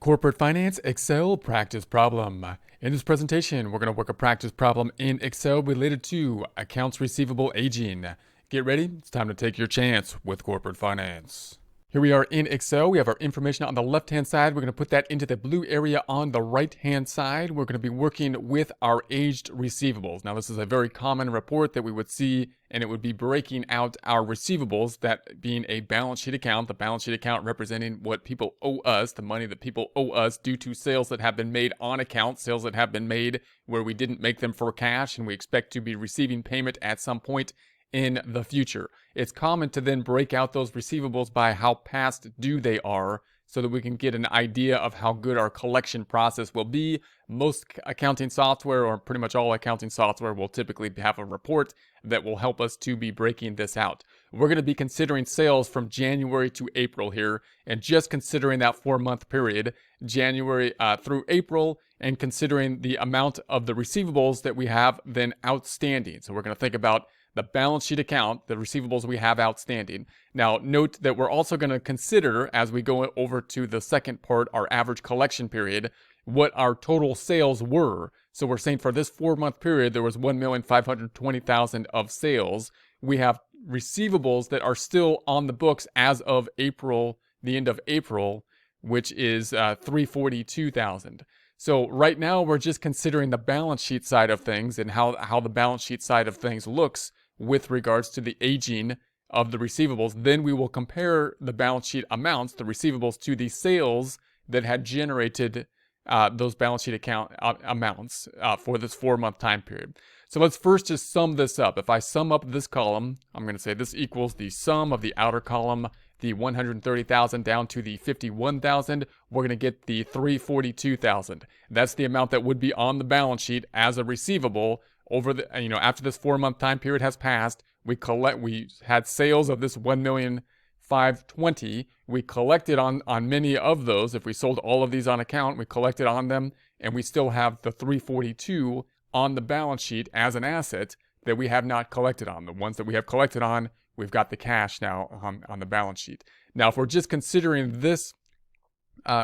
Corporate Finance Excel Practice Problem. In this presentation, we're going to work a practice problem in Excel related to accounts receivable aging. Get ready, it's time to take your chance with Corporate Finance. Here we are in Excel. We have our information on the left-hand side. We're going to put that into the blue area on the right-hand side. We're going to be working with our aged receivables. Now, this is a very common report that we would see, and it would be breaking out our receivables, that being a balance sheet account, the balance sheet account representing what people owe us, the money that people owe us due to sales that have been made on account, sales that have been made where we didn't make them for cash, and we expect to be receiving payment at some point in the future. It's common to then break out those receivables by how past due they are so that we can get an idea of how good our collection process will be. Most accounting software, or pretty much all accounting software, will typically have a report that will help us to be breaking this out. We're going to be considering sales from January to April here, and just considering that 4-month period, January through April, and considering the amount of the receivables that we have then outstanding. So we're going to think about the balance sheet account, the receivables we have outstanding. Now, note that we're also going to consider, as we go over to the second part, our average collection period, what our total sales were. So we're saying for this 4-month period, there was $1,520,000 of sales. We have receivables that are still on the books as of April, the end of April, which is $342,000. So right now, we're just considering the balance sheet side of things and how the balance sheet side of things looks with regards to the aging of the receivables. Then we will compare the balance sheet amounts, the receivables, to the sales that had generated those balance sheet account amounts for this 4-month time period. So let's first just sum this up. If I sum up this column, I'm going to say this equals the sum of the outer column, the 130,000 down to the 51,000, we're going to get the 342,000. That's the amount that would be on the balance sheet as a receivable over the, after this 4-month time period has passed. We had sales of this 1,520,000. We collected on many of those. If we sold all of these on account, we collected on them, and we still have the 342 on the balance sheet as an asset that we have not collected on. The ones that we have collected on, we've got the cash now on the balance sheet. Now, if we're just considering this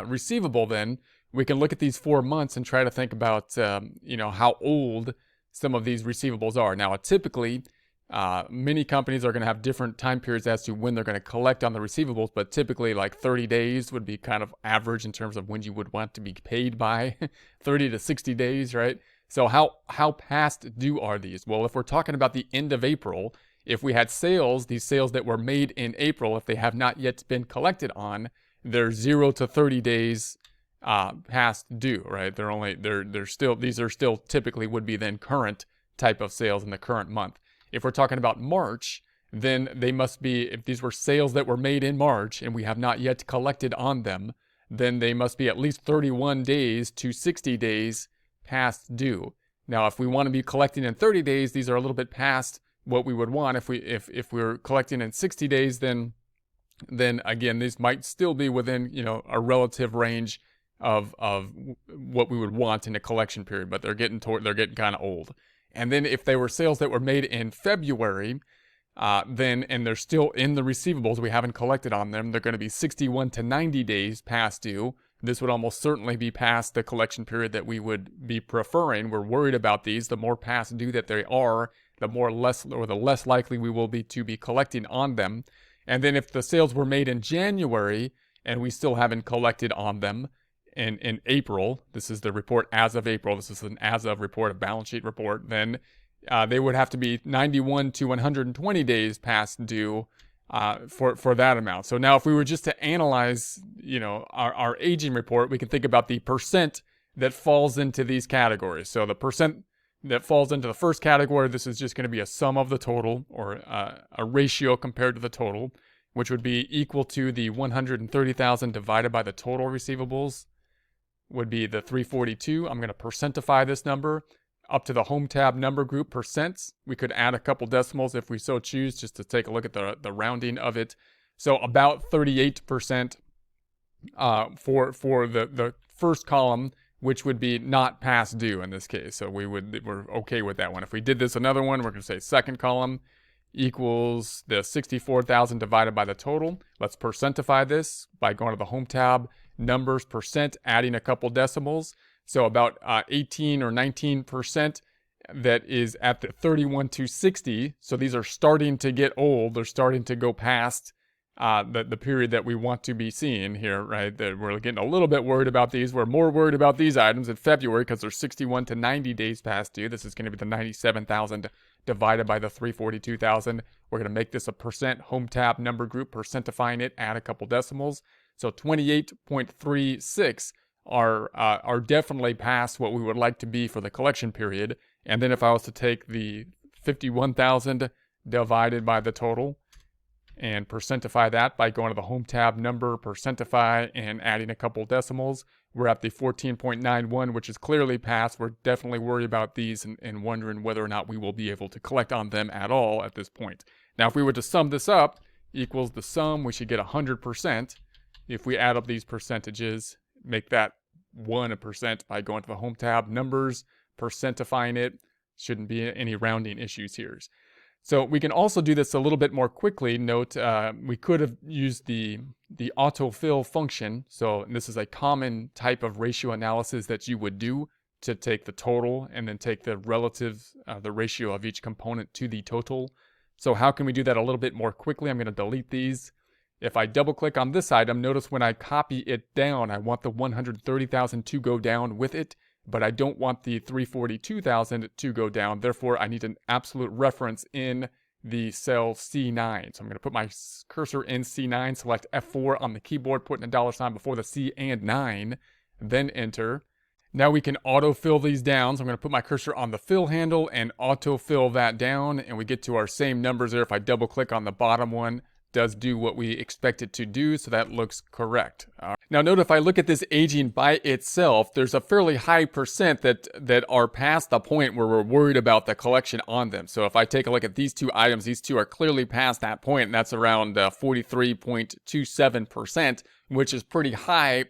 receivable, then we can look at these 4 months and try to think about, how old some of these receivables are. Now, typically, many companies are going to have different time periods as to when they're going to collect on the receivables, but typically like 30 days would be kind of average in terms of when you would want to be paid by, 30 to 60 days, right? So how past due are these? Well, if we're talking about the end of April, if we had sales, these sales that were made in April, if they have not yet been collected on, they're 0 to 30 days past due, right? These are still typically would be then current type of sales in the current month. If we're talking about March, then they must be, if these were sales that were made in March and we have not yet collected on them, then they must be at least 31 days to 60 days past due. Now, if we want to be collecting in 30 days, these are a little bit past what we would want. If we're collecting in 60 days, then again, these might still be within, a relative range of what we would want in a collection period, but they're getting kind of old. And then if they were sales that were made in February, and they're still in the receivables, we haven't collected on them, they're going to be 61 to 90 days past due. This would almost certainly be past the collection period that we would be preferring. We're worried about these. The more past due that they are, the less likely we will be to be collecting on them. And then if the sales were made in January and we still haven't collected on them in April, this is the report as of April, this is an as of report, a balance sheet report, then they would have to be 91 to 120 days past due for that amount. So now if we were just to analyze, our aging report, we can think about the percent that falls into these categories. So the percent that falls into the first category, this is just going to be a sum of the total, or a ratio compared to the total, which would be equal to the 130,000 divided by the total receivables, would be the 342. I'm going to percentify this number up to the home tab number group percents. We could add a couple decimals if we so choose, just to take a look at the rounding of it. So about 38% for the first column, which would be not past due in this case. So we're okay with that one. If we did this another one, we're going to say second column equals the 64,000 divided by the total. Let's percentify this by going to the home tab numbers percent, adding a couple decimals. So about 18 or 19% that is at the 31 to 60. So these are starting to get old. They're starting to go past the period that we want to be seeing here, right? That we're getting a little bit worried about these. We're more worried about these items in February because they're 61 to 90 days past due. This is going to be the 97,000 divided by the 342,000. We're going to make this a percent home tab number group, percentifying it, add a couple decimals. So 28.36 are definitely past what we would like to be for the collection period. And then if I was to take the 51,000 divided by the total and percentify that by going to the home tab number, percentify, and adding a couple decimals, we're at the 14.91, which is clearly past. We're definitely worried about these and wondering whether or not we will be able to collect on them at all at this point. Now, if we were to sum this up, equals the sum, we should get 100%. If we add up these percentages, make that 1% by going to the home tab, numbers, percentifying it, shouldn't be any rounding issues here. So we can also do this a little bit more quickly. Note, we could have used the autofill function. So this is a common type of ratio analysis that you would do to take the total and then take the relative, the ratio of each component to the total. So how can we do that a little bit more quickly? I'm going to delete these. If I double click on this item, notice when I copy it down, I want the 130,000 to go down with it, but I don't want the 342,000 to go down. Therefore, I need an absolute reference in the cell C9. So I'm going to put my cursor in C9, select F4 on the keyboard, putting a dollar sign before the C and 9, then enter. Now we can autofill these down. So I'm going to put my cursor on the fill handle and autofill that down, and we get to our same numbers there. If I double click on the bottom one, does do what we expect it to do, so that looks correct. Now note, if I look at this aging by itself, there's a fairly high percent that are past the point where we're worried about the collection on them. So if I take a look at these two items, these two are clearly past that point, and that's around 43.27%, which is pretty high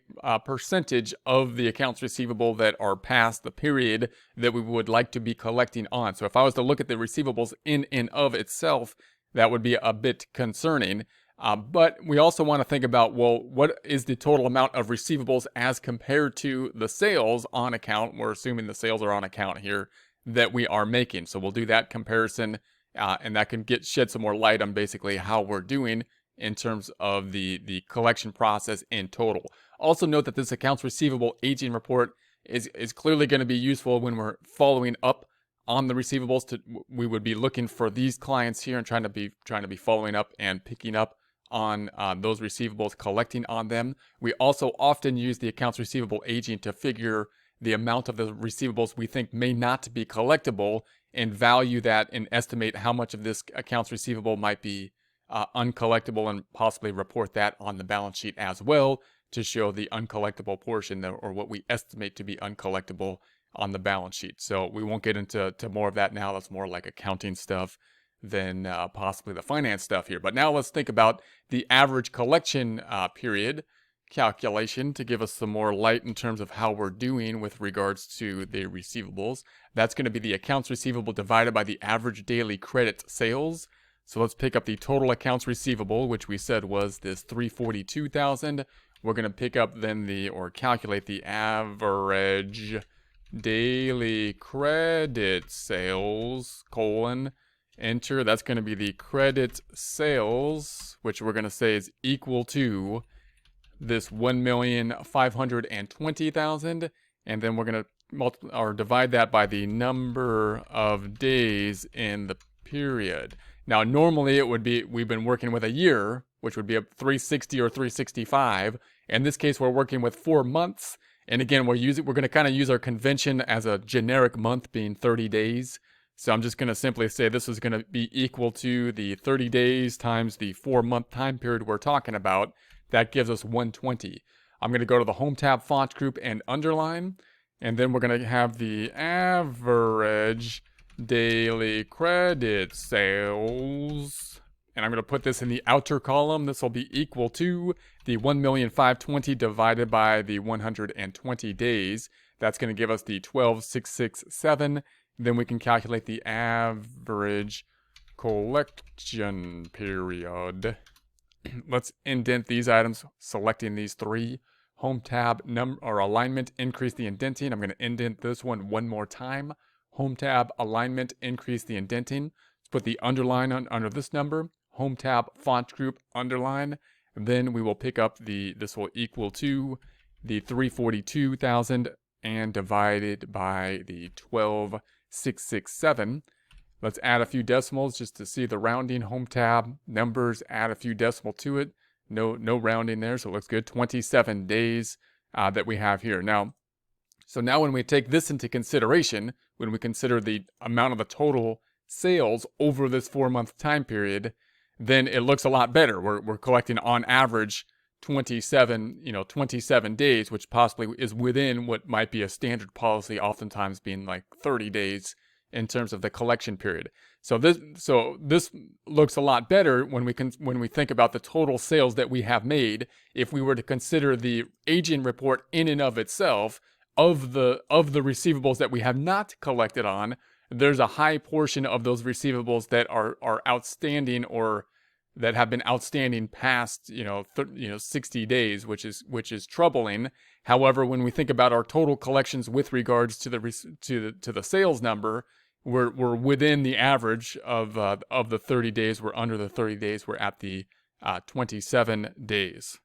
percentage of the accounts receivable that are past the period that we would like to be collecting on. So if I was to look at the receivables in and of itself, that would be a bit concerning. But we also want to think about, well, what is the total amount of receivables as compared to the sales on account? We're assuming the sales are on account here that we are making. So we'll do that comparison, and that can shed some more light on basically how we're doing in terms of the collection process in total. Also note that this accounts receivable aging report is clearly going to be useful when we're following up on the receivables. We would be looking for these clients here and trying to be following up and picking up on those receivables, collecting on them. We also often use the accounts receivable aging to figure the amount of the receivables we think may not be collectible and value that and estimate how much of this accounts receivable might be uncollectible, and possibly report that on the balance sheet as well to show the uncollectible portion, or what we estimate to be uncollectible on the balance sheet. So we won't get into more of that now. That's more like accounting stuff than possibly the finance stuff here. But now let's think about the average collection period calculation to give us some more light in terms of how we're doing with regards to the receivables. That's going to be the accounts receivable divided by the average daily credit sales. So let's pick up the total accounts receivable, which we said was this 342,000. We're going to pick up then or calculate the average daily credit sales, enter. That's going to be the credit sales, which we're going to say is equal to this 1,520,000, and then we're going to divide that by the number of days in the period. Now normally it would be, we've been working with a year, which would be a 360 or 365. In this case, we're working with 4 months. And again, we're going to kind of use our convention as a generic month being 30 days. So I'm just going to simply say this is going to be equal to the 30 days times the 4-month time period we're talking about. That gives us 120. I'm going to go to the Home tab font group and underline. And then we're going to have the average daily credit sales. And I'm going to put this in the outer column. This will be equal to the 1,520,000 divided by the 120 days. That's going to give us the 12,667. Then we can calculate the average collection period. Let's indent these items, selecting these three. Home tab or alignment, increase the indenting. I'm going to indent this one more time. Home tab, alignment, increase the indenting. Let's put the underline under this number. Home tab, font group, underline. Then we will pick up this will equal to the 342,000 and divided by the 12,667. Let's add a few decimals just to see the rounding. Home tab, numbers, add a few decimal to it. No rounding there, so it looks good. 27 days that we have here. So now when we take this into consideration, when we consider the amount of the total sales over this 4-month time period, then it looks a lot better. We're collecting on average 27 days, which possibly is within what might be a standard policy, oftentimes being like 30 days in terms of the collection period. So this looks a lot better when we think about the total sales that we have made. If we were to consider the aging report in and of itself of the receivables that we have not collected on, there's a high portion of those receivables that are outstanding or that have been outstanding past 60 days, which is troubling. However, when we think about our total collections with regards to the sales number, we're within the average of the 30 days. We're under the 30 days. We're at the 27 days.